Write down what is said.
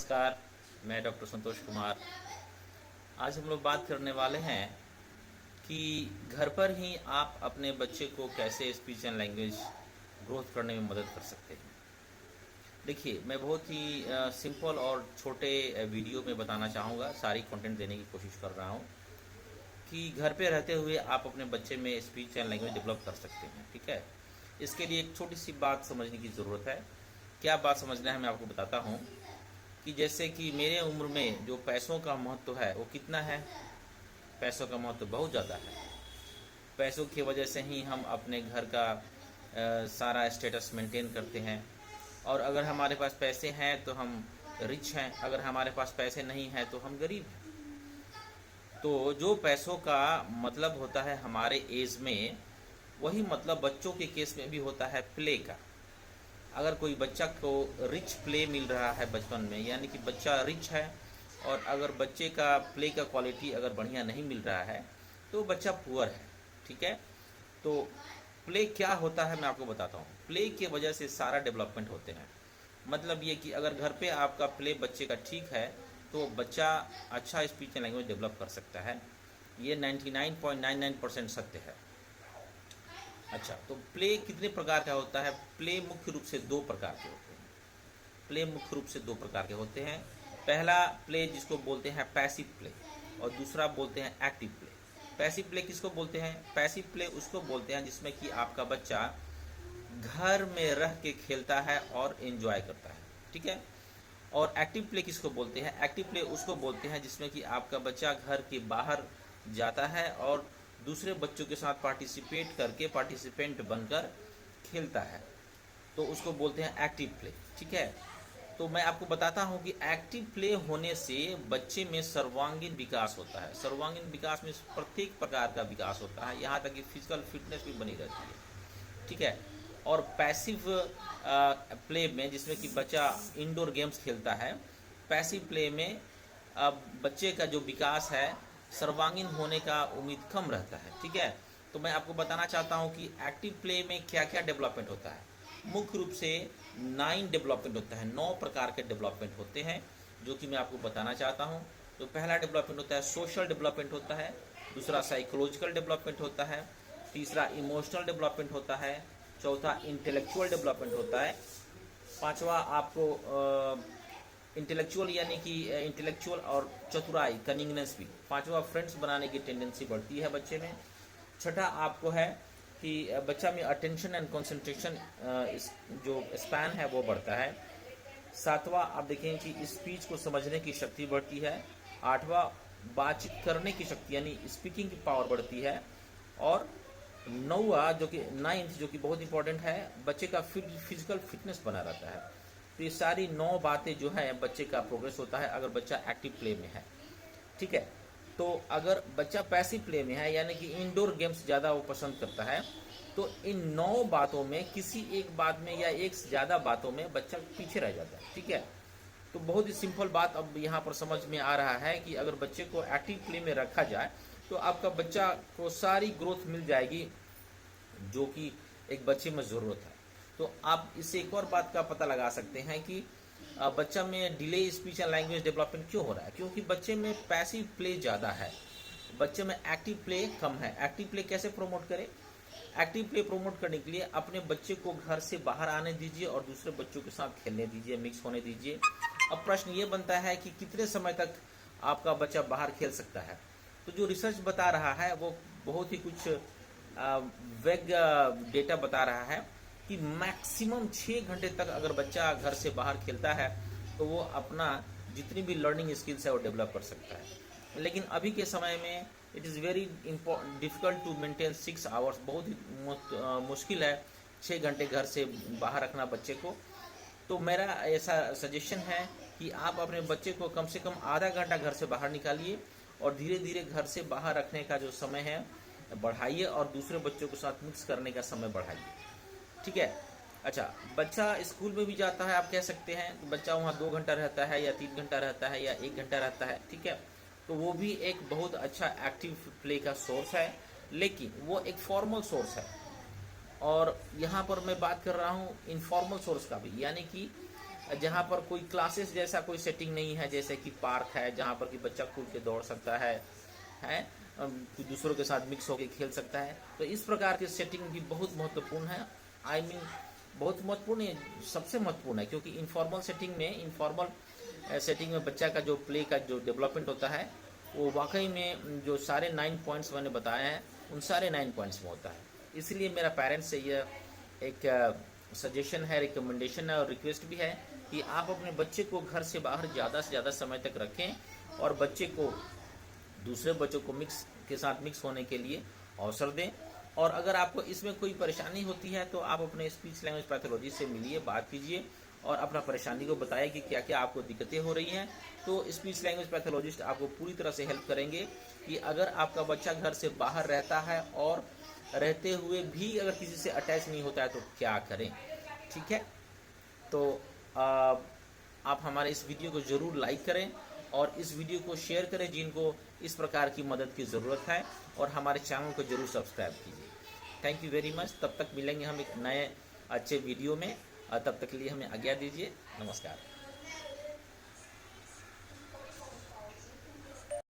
नमस्कार। मैं डॉक्टर संतोष कुमार। आज हम लोग बात करने वाले हैं कि घर पर ही आप अपने बच्चे को कैसे स्पीच एंड लैंग्वेज ग्रोथ करने में मदद कर सकते हैं। देखिए, मैं बहुत ही सिंपल और छोटे वीडियो में बताना चाहूँगा, सारी कंटेंट देने की कोशिश कर रहा हूँ कि घर पे रहते हुए आप अपने बच्चे में स्पीच एंड लैंग्वेज डेवलप कर सकते हैं। ठीक है, इसके लिए एक छोटी सी बात समझने की ज़रूरत है। क्या बात समझना है मैं आपको बताता हूँ कि जैसे कि मेरे उम्र में जो पैसों का महत्व है वो कितना है। पैसों का महत्व बहुत ज़्यादा है। पैसों की वजह से ही हम अपने घर का सारा स्टेटस मेंटेन करते हैं। और अगर हमारे पास पैसे हैं तो हम रिच हैं, अगर हमारे पास पैसे नहीं हैं तो हम गरीब हैं। तो जो पैसों का मतलब होता है हमारे एज में, वही मतलब बच्चों के केस में भी होता है प्ले का। अगर कोई बच्चा को रिच प्ले मिल रहा है बचपन में, यानी कि बच्चा रिच है, और अगर बच्चे का प्ले का क्वालिटी अगर बढ़िया नहीं मिल रहा है तो बच्चा पुअर है। ठीक है, तो प्ले क्या होता है मैं आपको बताता हूँ। प्ले की वजह से सारा डेवलपमेंट होते हैं। मतलब ये कि अगर घर पे आपका प्ले बच्चे का ठीक है तो बच्चा अच्छा स्पीच एंड लैंग्वेज डेवलप कर सकता है। ये 99.99% सत्य है। अच्छा, तो प्ले कितने प्रकार का होता है? प्ले मुख्य रूप से दो प्रकार के होते हैं। प्ले मुख्य रूप से दो प्रकार के होते हैं। पहला प्ले जिसको बोलते हैं पैसिव प्ले, और दूसरा बोलते हैं एक्टिव प्ले। पैसिव प्ले किसको बोलते हैं? पैसिव प्ले उसको बोलते हैं जिसमें कि आपका बच्चा घर में रह के खेलता है और एंजॉय करता है। ठीक है। और एक्टिव प्ले किसको बोलते हैं? एक्टिव प्ले उसको बोलते हैं जिसमें कि आपका बच्चा घर के बाहर जाता है और दूसरे बच्चों के साथ पार्टिसिपेट करके पार्टिसिपेंट बनकर खेलता है, तो उसको बोलते हैं एक्टिव प्ले। ठीक है, तो मैं आपको बताता हूं कि एक्टिव प्ले होने से बच्चे में सर्वांगीण विकास होता है। सर्वांगीण विकास में प्रत्येक प्रकार का विकास होता है, यहाँ तक कि फिजिकल फिटनेस भी बनी रहती है। ठीक है। और पैसिव प्ले में जिसमें कि बच्चा इंडोर गेम्स खेलता है, पैसिव प्ले में बच्चे का जो विकास है सर्वांगीण होने का उम्मीद कम रहता है। ठीक है, तो मैं आपको बताना चाहता हूं कि एक्टिव प्ले में क्या क्या डेवलपमेंट होता है। मुख्य रूप से 9 डेवलपमेंट होता है, 9 प्रकार के डेवलपमेंट होते हैं जो कि मैं आपको बताना चाहता हूं। तो पहला डेवलपमेंट होता है सोशल डेवलपमेंट होता है, दूसरा साइकोलॉजिकल डेवलपमेंट होता है, तीसरा इमोशनल डेवलपमेंट होता है, चौथा इंटेलेक्चुअल डेवलपमेंट होता है, पांचवा आपको इंटेलेक्चुअल यानी कि इंटेलेक्चुअल और चतुराई कनिंगनेस भी, पांचवा फ्रेंड्स बनाने की टेंडेंसी बढ़ती है बच्चे में, छठा आपको है कि बच्चा में अटेंशन एंड कंसंट्रेशन जो स्पैन है वो बढ़ता है, सातवां आप देखें कि स्पीच को समझने की शक्ति बढ़ती है, आठवां बातचीत करने की शक्ति यानी स्पीकिंग की पावर बढ़ती है, और नौवा जो कि नाइन्थ जो कि बहुत इंपॉर्टेंट है, बच्चे का फिजिकल फिटनेस बना रहता है। तो ये सारी 9 बातें जो है बच्चे का प्रोग्रेस होता है अगर बच्चा एक्टिव प्ले में है। ठीक है, तो अगर बच्चा पैसिव प्ले में है यानी कि इंडोर गेम्स ज़्यादा वो पसंद करता है, तो इन 9 बातों में किसी एक बात में या एक से ज़्यादा बातों में बच्चा पीछे रह जाता है। ठीक है, तो बहुत ही सिंपल बात अब यहाँ पर समझ में आ रहा है कि अगर बच्चे को एक्टिव प्ले में रखा जाए तो आपका बच्चा को सारी ग्रोथ मिल जाएगी जो कि एक बच्चे में ज़रूरत है। तो आप इससे एक और बात का पता लगा सकते हैं कि बच्चा में delay speech and language development क्यों हो रहा है। क्योंकि बच्चे में पैसिव प्ले ज़्यादा है, बच्चे में एक्टिव प्ले कम है। एक्टिव प्ले कैसे प्रमोट करें? एक्टिव प्ले प्रमोट करने के लिए अपने बच्चे को घर से बाहर आने दीजिए और दूसरे बच्चों के साथ खेलने दीजिए, मिक्स होने दीजिए। अब प्रश्न ये बनता है कि कितने समय तक आपका बच्चा बाहर खेल सकता है। तो जो रिसर्च बता रहा है वो बहुत ही कुछ वेग डेटा बता रहा है कि मैक्सिमम 6 घंटे तक अगर बच्चा घर से बाहर खेलता है तो वो अपना जितनी भी लर्निंग स्किल्स है वो डेवलप कर सकता है। लेकिन अभी के समय में it is very difficult to maintain 6 hours. बहुत ही मुश्किल है 6 घंटे घर से बाहर रखना बच्चे को। तो मेरा ऐसा सजेशन है कि आप अपने बच्चे को कम से कम आधा घंटा घर से बाहर निकालिए और धीरे धीरे घर से बाहर रखने का जो समय है बढ़ाइए और दूसरे बच्चों के साथ मिक्स करने का समय बढ़ाइए। ठीक है। अच्छा, बच्चा स्कूल में भी जाता है, आप कह सकते हैं कि बच्चा वहाँ 2 घंटा रहता है या 3 घंटा रहता है या 1 घंटा रहता है। ठीक है, तो वो भी एक बहुत अच्छा एक्टिव प्ले का सोर्स है, लेकिन वो एक फॉर्मल सोर्स है। और यहाँ पर मैं बात कर रहा हूँ इनफॉर्मल सोर्स का भी, यानी कि जहाँ पर कोई क्लासेस जैसा कोई सेटिंग नहीं है, जैसे कि पार्क है जहाँ पर कि बच्चा खुल के दौड़ सकता है दूसरों के साथ मिक्स होकर खेल सकता है। तो इस प्रकार की सेटिंग भी बहुत महत्वपूर्ण है। आई मीन बहुत महत्वपूर्ण है, सबसे महत्वपूर्ण है, क्योंकि इनफॉर्मल सेटिंग में बच्चा का जो प्ले का जो डेवलपमेंट होता है वो वाकई में जो सारे 9 पॉइंट्स मैंने बताए हैं उन सारे 9 पॉइंट्स में होता है। इसलिए मेरा पेरेंट्स से यह एक सजेशन है, रिकमेंडेशन है और रिक्वेस्ट भी है कि आप अपने बच्चे को घर से बाहर ज़्यादा से ज़्यादा समय तक रखें और बच्चे को दूसरे बच्चों को के साथ मिक्स होने के लिए अवसर दें। और अगर आपको इसमें कोई परेशानी होती है तो आप अपने स्पीच लैंग्वेज पैथोलॉजिस्ट से मिलिए, बात कीजिए और अपना परेशानी को बताइए कि क्या क्या आपको दिक्कतें हो रही हैं। तो स्पीच लैंग्वेज पैथोलॉजिस्ट आपको पूरी तरह से हेल्प करेंगे कि अगर आपका बच्चा घर से बाहर रहता है और रहते हुए भी अगर किसी से अटैच नहीं होता है तो क्या करें। ठीक है, तो आप हमारे इस वीडियो को ज़रूर लाइक करें और इस वीडियो को शेयर करें जिनको इस प्रकार की मदद की ज़रूरत है, और हमारे चैनल को ज़रूर सब्सक्राइब कीजिए। Thank you very much. तब तक मिलेंगे हम एक नए अच्छे वीडियो में, तब तक के लिए हमें आज्ञा दीजिए। नमस्कार।